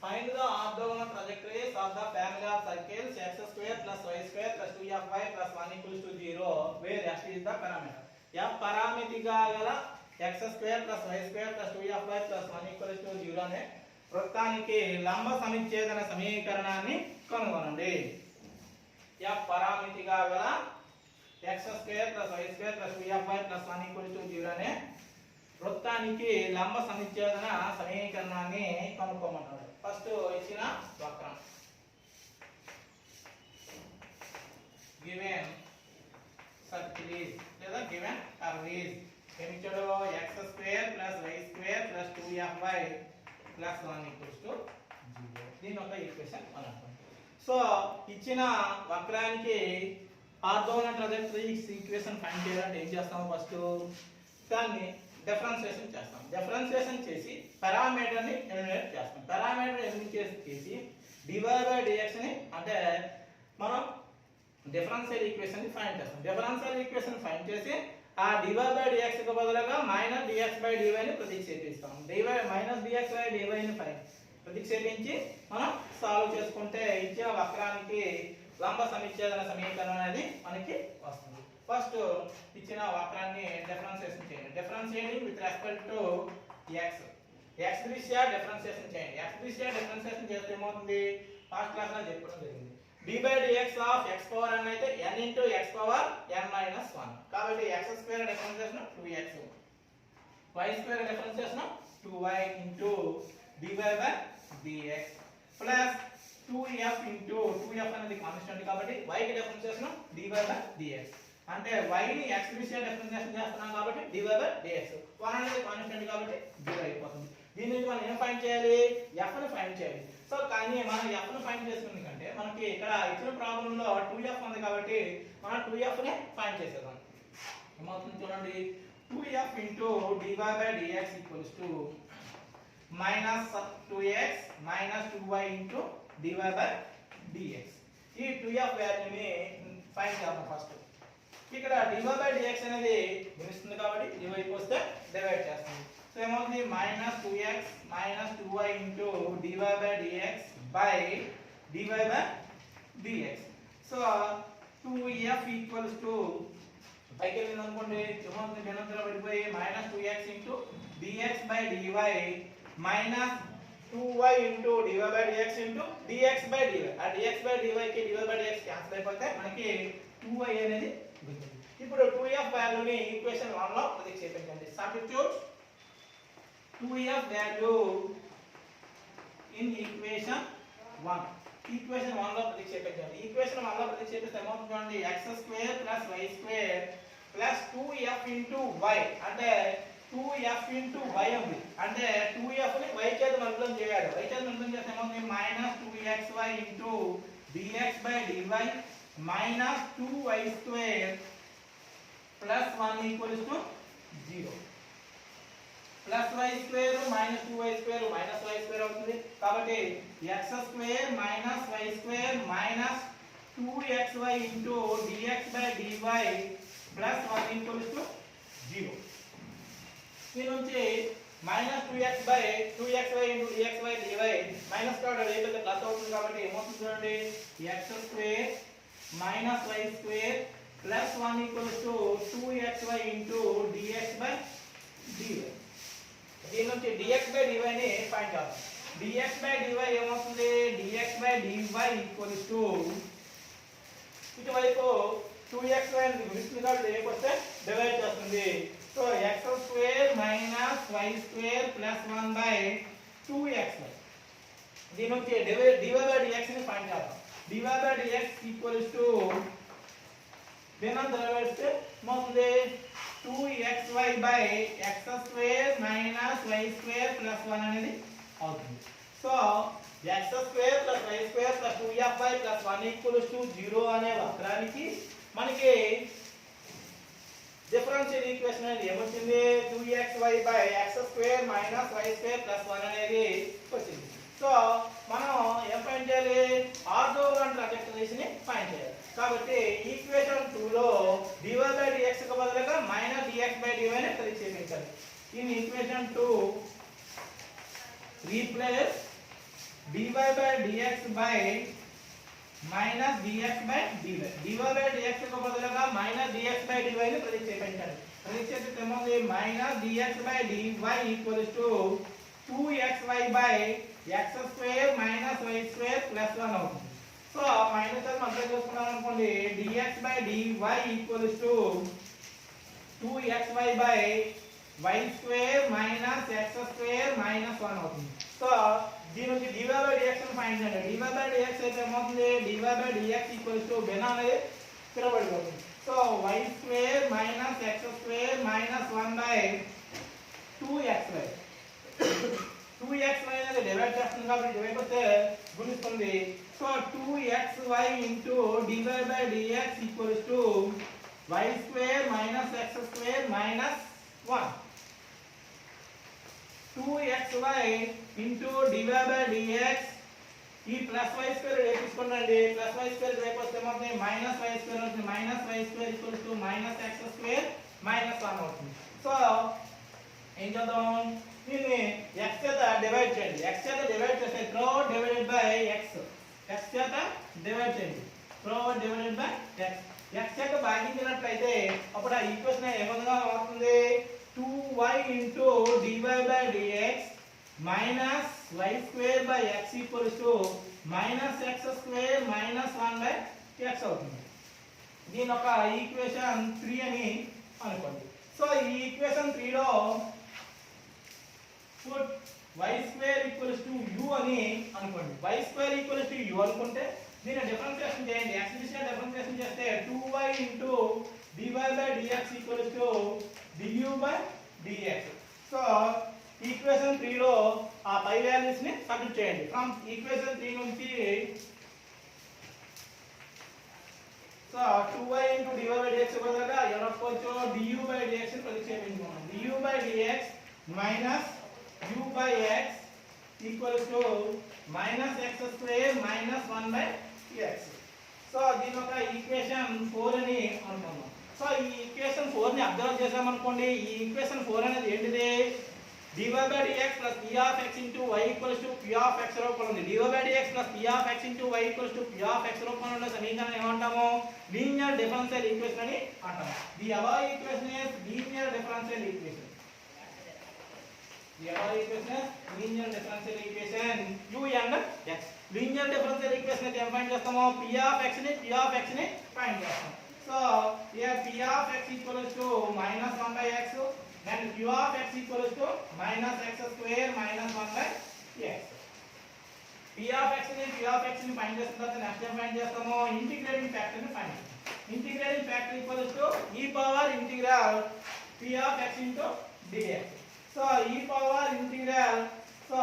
Find the orthogonal trajectories of the family of circles x square plus y square plus 2fy plus 1 equals to 0 where x is the parameter. f పరామితిగా గల x square plus y square plus 2fy plus 1 equals to 0 అనే వృత్తానికి లంబ సమిచ్ఛేదన సమీకరణాన్ని కనుగొనండి. f పరామితిగా గల x square plus y square plus 2fy plus 1 equals to 0 అనే వృత్తానికి లంబ సమిచ్ఛేదన సమీకరణాన్ని కనుక్కోమంటారు. ఫస్ట్ ఇచ్చిన వక్రం గివెన్ సర్కిల్ ఇస్ లేదా గివెన్ కర్వ్ ఇస్ ఏమిచ్చాడు x square plus y square plus 2fy plus 1 equals to 0. దీని ఒక ఈక్వేషన్ అనుకోండి. సో ఇచ్చిన వక్రానికి ఆర్థోగోనల్ ట్రజెక్టరీస్ ఈక్వేషన్ ఫైండ్ చేయాలంటే ఏం చేస్తాము? ఫస్ట్ దాన్ని డిఫరెన్షియేషన్ చేస్తాం. డిఫరెన్షియేషన్ చేసి పారామీటర్ ని ఎలిమినేట్ చేస్తాం. పారామీటర్ ఎలిమినేట్ చేసి dy/dx ని అంటే మనం డిఫరెన్షియల్ ఈక్వేషన్ ని ఫైండ్ చేస్తాం. డిఫరెన్షియల్ ఈక్వేషన్ ఫైండ్ చేసి ఆ dy/dx కు బదులుగా -dx/dy ని ప్రతిక్షేపిస్తాం. -dx/dy ని ప్రతిక్షేపించి మనం సాల్వ్ చేసుకుంటే ఇచ్చిన వక్రానికి లంబ సమిచ్ఛేదన సమీకరణం అనేది మనకి వస్తుంది. ఫస్ట్ ఇచ్చిన వక్రాన్ని డిఫరెన్షియేషన్ చేయండి. Differentiating with respect to x దృష్ట్యా డిఫరెన్షియేషన్ చేయండి. x దృష్ట్యా డిఫరెన్షియేషన్ చేస్తే ఏమవుతుంది? ఫస్ట్ క్లాస్ లో చెప్పడం జరిగింది. d/dx of x power n అయితే n into x power n - 1 కాబట్టి x square differentiation 2x y square differentiation 2y into dy/dx plus 2f into 2f అనేది కాన్స్టెంట్ కాబట్టి y కి డిఫరెన్షియేషన్ dy/dx అంటే y ని x దృష్ట్యా డిఫరెన్షియేషన్ చేస్తున్నాం కాబట్టి dy/dx 1 అనేది కాన్స్టెంట్ కాబట్టి 0 అయిపోతుంది. దీని నుంచి మనం ఏం ఫైండ్ చేయాలి? f ని ఫైండ్ చేయాలి. సో కానీ మనం f ని ఫైండ్ చేసుకునే కంటే మనకి ఇక్కడ ఇచ్చిన ప్రాబ్లం లో 2f ఉంది కాబట్టి మనం 2f ని ఫైండ్ చేసేద్దాం. ఏమవుతుంది చూడండి. 2f into dy/dx equals to -2x minus 2y into dy/dx. ఈ 2f వాల్యూని ఫైండ్ చేద్దాం. ఫస్ట్ ఇక్కడ dy/dx అనేది గుణిస్తుంది కాబట్టి ఈ వైపు వస్తే డివైడ్ చేస్తుంది. సో ఏమవుతుంది? -2x minus 2y into dy/dx by dy/dx. So 2f equals to పైకి వెళ్ళింది అనుకోండి ఏమవుతుంది? జనంతరం పడిపోయి -2x into dx/dy minus 2y into dy/dx into dx/dy. ఆ dx/dy కి dy/dx క్యాన్సిల్ అయిపోతే మనకి 2y అనేది ఉంటుంది. ఇప్పుడు 2f వాల్యూని ఈక్వేషన్ 1 లో ప్రతిక్షేపించండి. Substitute 2f value in equation 1. Equation 1 లో ప్రతిక్షేపించండి. ఈక్వేషన్ 1 లో ప్రతిక్షేపిస్తే ఏమవుతుంది చూడండి. x square plus y square plus 2f into y అంటే 2f into y ఉంది. అంటే 2f ని y చేత మల్టిప్లై చేయాలి. y చేత మల్టిప్లై చేస్తే ఏమవుతుంది? -2xy into dx/dy minus 2y square plus 1 equals to 0. plus y square minus 2y square minus y square అవుతుంది. కాబట్టి x square minus y square minus 2xy into dx/dy plus 1 equals to 0. దీని నుంచి -2xy into dx/dy minus కావడం ఏదైతే plus అవుతుంది కాబట్టి ఏమవుతుంది చూడండి. x square minus y square plus 1 equals to 2xy into dx/dy. దీని నుంచి dx/dy ని ఫైండ్ చేద్దాం. dx/dy ఏమవుతుంది? dx/dy equals to ఇటువైపు 2xy అనేది గుణిస్తుంది కాబట్టి ఏకి వస్తే డివైడ్ చేస్తుంది. So x square minus y square plus 1 by 2xy. దీని నుంచి dy/dx ని ఫైండ్ చేద్దాం. dy/dx equals to దీనంతా డివైడ్ ఏమవుతుంది? 2xy by x square minus y square plus 1 అనేది అవుతుంది. So x square plus y square plus 2fy plus 1 equals to 0 అనే వక్రానికి మనకి differential equation అనేది ఏమొచ్చింది? 2xy by x square minus y square plus 1 అనేది వచ్చింది. So మనం ఏం ఫైండ్ చేయాలి? ఆర్థోగోనల్ ట్రజెక్టరీస్ ని ఫైండ్ చేయాలి. కాబట్టి ఈక్వేషన్ 2 లో dy/dx కు బదులుగా -dx/dy ని ప్రతిక్షేపించాలి. In equation 2 replace dy by dx by minus dx by dy. dy by dx కు బదులుగా minus dx by dy ని ప్రతిక్షేపించాలి. ప్రతిక్షేపిస్తే ఏమవుతుంది? minus dx by dy equals to 2xy by x square minus y square plus 1 అవుతుంది. So minus అది మనం చూసుకున్నాం అనుకోండి, dx by dy equals to 2xy by y square minus x square minus 1 అవుతుంది. So దీని నుంచి dy by dx ని find చేయండి. dy by dx అయితే ఏమవుతుంది? dy by dx equals to భిన్నం అనేది స్థిరపడిపోతుంది. So y square minus x square minus 1 by 2xy. 2xy అనేది డివైడ్ చేస్తుంది కాబట్టి డివైడ్ వస్తే గుణిస్తుంది. So 2xy into dy by dx equals to y square minus x square minus 1. 2xy into dy by dx ఈ plus y square తీసుకోండి. Plus y square రేపు వస్తే ఏమవుతుంది? మైనస్ y స్క్వేర్ అవుతుంది. Minus y square equals to minus x square minus 1 అవుతుంది. So ఏం చేద్దాం? దీన్ని x చేత డివైడ్ చేయండి. x చేత డివైడ్ చేస్తే pro divided by x. x చేత డివైడ్ చేయండి. Pro divided by x. x చేత భాగించినట్లయితే అప్పుడు ఆ ఈక్వేషన్ ఏ విధంగా అవుతుంది? 2y into dy by dx minus y square by x equals to minus x square minus 1 by x అవుతుంది. దీని ఒక ఈక్వేషన్ 3 అని అనుకోండి. సో ఈ ఈక్వేషన్ 3 లో put y square equals to u అని అనుకోండి. y square equals to u అనుకుంటే దీన్ని డిఫరెన్షియేషన్ చేయండి. x దిశగా డిఫరెన్షియేషన్ చేస్తే 2y into dy by dx equals to du by dx. So equation 3 లో ఆ పై వాల్యూస్ ని సబ్స్టిట్యూట్ చేయండి. ఫ్రమ్ ఈక్వేషన్ 3 నుంచి so 2y into dy by dx బదులుగా ఎలా రాసుకోవచ్చు? du by dx ని ప్రతిక్షేపించుకోండి. du by dx minus u by x equals to minus x square minus 1 by x. So దీని ఒక ఈక్వేషన్ 4 అని అనుకుందాం. సో ఈ ఈక్వేషన్ 4 ని అబ్జర్వ్ చేసామనుకోండి, ఈ ఈక్వేషన్ 4 అనేది ఏంటిది? dy by dx plus p of x into y equals to p of x రూపంలో ఉంది. dy by dx plus p of x into y equals to p of x రూపంలో ఉన్న సమీకరణం ఏమంటాము? లీనియర్ డిఫరెన్షియల్ ఈక్వేషన్ అని అంటాము. The above equation is linear differential equation. The above equation is linear differential equation u and x. Linear differential equation అయితే ఏం find చేస్తామో? p of x ని ఫైండ్ చేస్తాం. So here p of x equals to minus 1 by x and q of x equals to minus x square minus 1 by x. p of x ని q of x ని find చేసిన తర్వాత next ఏం find చేస్తామో? Integrating factor ని find చేస్తాం. Integrating factor equals to e power integral p of x into dx. So e power integral so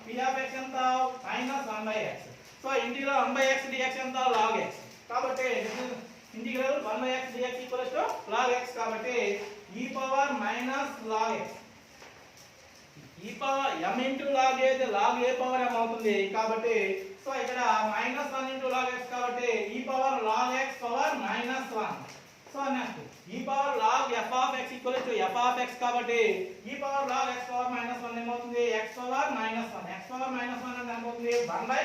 p of x ఎంత? minus 1 by x. So integral 1 by x dx ఎంత? log x. కాబట్టి integral 1 by x dx equals to log x. కాబట్టి e power minus log x. e power m into log a అయితే log a power m అవుతుంది. కాబట్టి so ఇక్కడ -1 into log x కాబట్టి e power log x power -1. So next e power log f of x equals to f of x కాబట్టి e power log x power -1 ఏమవుతుంది? x power -1. x power -1 అంటే ఏమవుతుంది? 1 by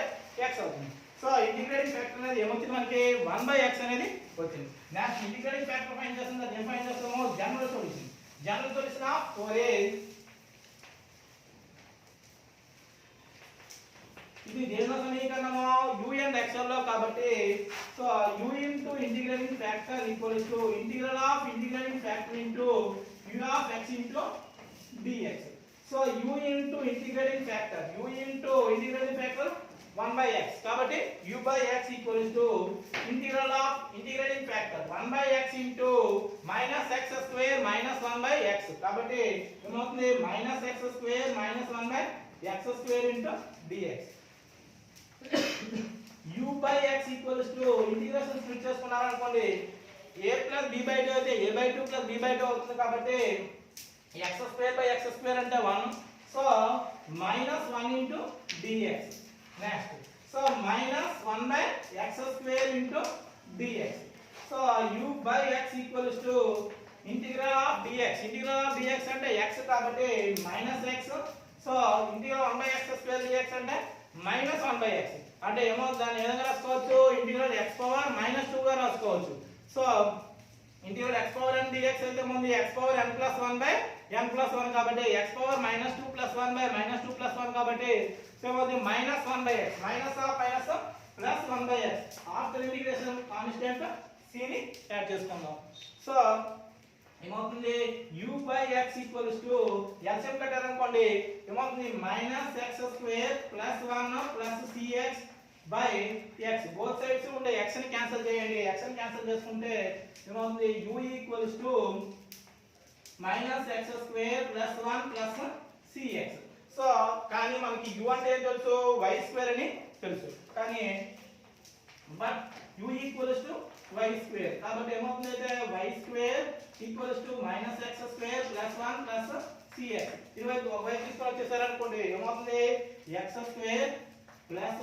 x అవుతుంది. So integrating factor అనేది ఏమవుతుంది మనకి? 1 by x అనేది వచ్చింది. నెక్స్ట్ ఇంటిగ్రేటింగ్ ఫ్యాక్టర్ ఫైండ్ చేస్తుంది. అది ఏం ఫైండ్ చేస్తామో? General solution. General solution of 4a. ఇది దేనిలో సమీకరణము? u and x లో కాబట్టి so u into integrating factor equals to integral of integrating factor into u of x into dx. So u into integrating factor 1 by x కాబట్టి u by x equals to integral of integrating factor 1 by x into minus x square minus 1 by x కాబట్టి ఏమవుతుంది? minus x square minus 1 by x square into dx. u by x equals to integration split చేసుకున్నారు అనుకోండి, a plus b by 2 అయితే a by 2 plus b by 2 అవుతుంది. కాబట్టి x square by x square అంటే 1. So minus 1 into dx. Next so minus 1 by x square into dx. So u by x equals to integral of dx. integral of dx అంటే x కాబట్టి minus x. So integral 1 by x square dx అంటే minus 1/x అంటే ఏమో దాన్ని ఏ విధంగా రాసుకోవచ్చు integral x power -2 గా రాసుకోవచ్చు so integral x power n dx అయితే ముందు x పవర్ n + 1/n+1 కాబట్టి x పవర్ -2 + 1/-2 + 1 కాబట్టి సో ఇది -1/x minus of minus plus 1/x after integration constant c ని యాడ్ చేసుకుందాం సో ఏమవుతుంది u/x LCM కట్టారు అనుకోండి ఏమవుతుంది -x² + 1 + cx/x బోత్ సైడ్స్ ఉండే x ని క్యాన్సిల్ చేయండి x ని క్యాన్సిల్ చేసుకుంటే ఏమవుతుంది u = -x² + 1 + cx సో కానీ మనకి u అంటే ఏం తెలుసు y² అని తెలుసు కానీ బట్ u = y² కాబట్టి ఏమవుతుంది అయితే y² = -x² + 1 + cx ఇదివైపు y తీసుకొని వచ్చేసారు అనుకోండి ఏమవుతుంది x² + y² -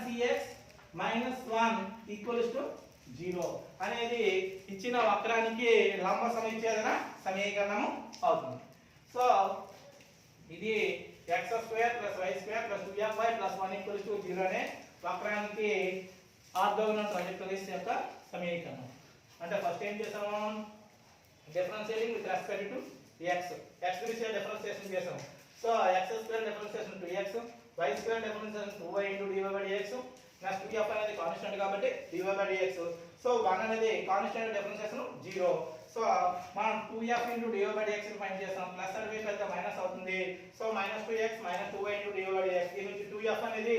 cx - 1 0 అనేది ఇచ్చిన వక్రానికి లంబ సమిచ్ఛేదన సమీకరణం అవుతుంది సో ఇది x² + y² + 2y + 1 = 0 అనే వక్రానికి ఆర్థోగోనల్ ట్రాజెక్టరీస్ యొక్క సమీకరణం అంటే ఫస్ట్ ఏం చేసాము differentiating with respect to x గురించి డిఫరెన్షియేషన్ చేసాము so x² differentiation 2x y² differentiation 2y dy/dx next 2f అనేది కాన్స్టెంట్ కాబట్టి dy/dx సో 1 అనేది కాన్స్టెంట్ డిఫరెన్షియేషన్ 0 సో మనం 2f dy/dx ని ఫైండ్ చేస్తాం ప్లస్ అంటే పెద్ద మైనస్ అవుతుంది సో -2x - 2y dy/dx దీని నుంచి 2f అనేది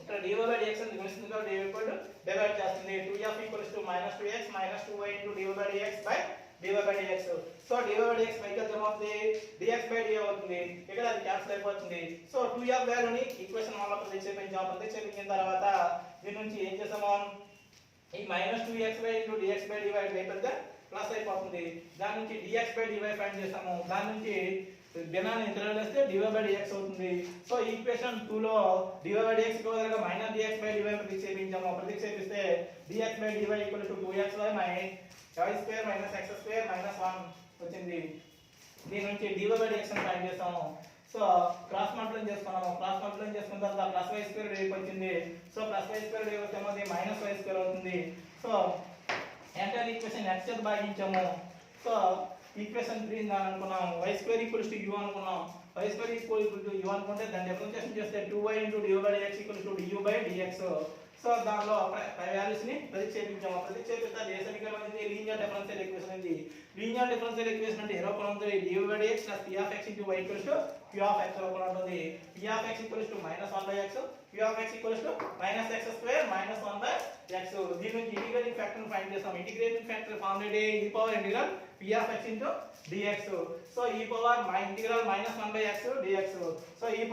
ఇక్కడ dy/dx అని గుణిస్తుంది కాబట్టి డివైడ్ చేస్తుంది 2f = -2x - 2y dy/dx so dy/dx పైకి వెళ్తే ఏమవుతుంది dx/dy అవుతుంది ఇక్కడ అది క్యాన్సిల్ అయిపోతుంది సో 2f వాల్యూని ఈక్వేషన్ 1 లో ప్రతిక్షేపించిన తర్వాత దీని నుంచి ఏం చేసాము ఈ -2xy dx/dy అయిపోతే ప్లస్ అయిపోతుంది దాని నుంచి dx/dy ఫైండ్ చేసాము దాని నుంచి డినామినేటర్ వేస్తే dy/dx అవుతుంది సో ఈక్వేషన్ 2 లో dy/dx కి బదులుగా -dx/dy ప్రతిక్షేపిస్తే dx/dy = 2xy - y² - x² - 1 వచ్చింది దీని నుంచి dy/dx ని ఫైండ్ చేస్తాము సో క్రాస్ మల్టిప్లై చేసుకున్నాము క్రాస్ మల్టిప్లై చేసుకున్న తర్వాత +y² dy వచ్చింది సో +y² dy వస్తే -y² అవుతుంది సో ఎంటైర్ ఈక్వేషన్ x చేత భాగించాము సో ఈక్వేషన్ 3 ని అనుకున్నాం y² = u అనుకున్నాం y² = u అనుకుంటే దాన్ని డిఫరెన్షియేషన్ చేస్తే 2y dy/dx = du/dx సో దానిలో వాల్యూస్ ని ప్రతిక్షేపించాము ప్రతిక్షేపిస్తే ఏ సమీకరణం అనేది లీనియర్ డిఫరెన్షియల్ ఈక్వేషన్ అనేది లీనియర్ డిఫరెన్షియల్ ఈక్వేషన్ అంటే ఏ రూపంలో ఉంటుంది dy/dx + p(x) * y q(x) రూపంలో ఉంటుంది p(x) = -1/x q(x) = -x² - 1/x దీని నుంచి ఇంటిగ్రేటింగ్ ఫ్యాక్టర్ ని ఫైండ్ చేస్తాం ఇంటిగ్రేటింగ్ ఫ్యాక్టర్ ఫార్ములా ఏంటి e⁻∫ p(x) * dx so e⁻⁻ -1/x dx so e⁻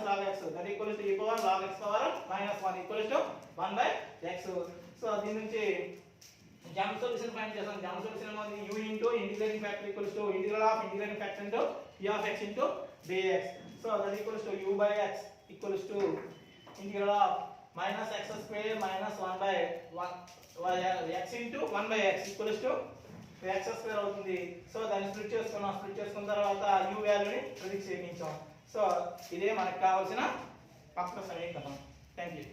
log x that equals to e⁻ log x power -1 equals to 1/x so దీని నుంచి general solution find చేస్తాం general solution ఏమవుతుంది u integrating factor = integrating factor p(x) dx so that equals to u/x equals to integral of -x² - 1/x into 1/x equals to x² అవుతుంది so దాన్ని split చేసుకున్న తర్వాత u వాల్యూని ప్రతిక్షేపించాం so ఇదే మనకు కావాల్సిన వక్ర సమీకరణం థాంక్యూ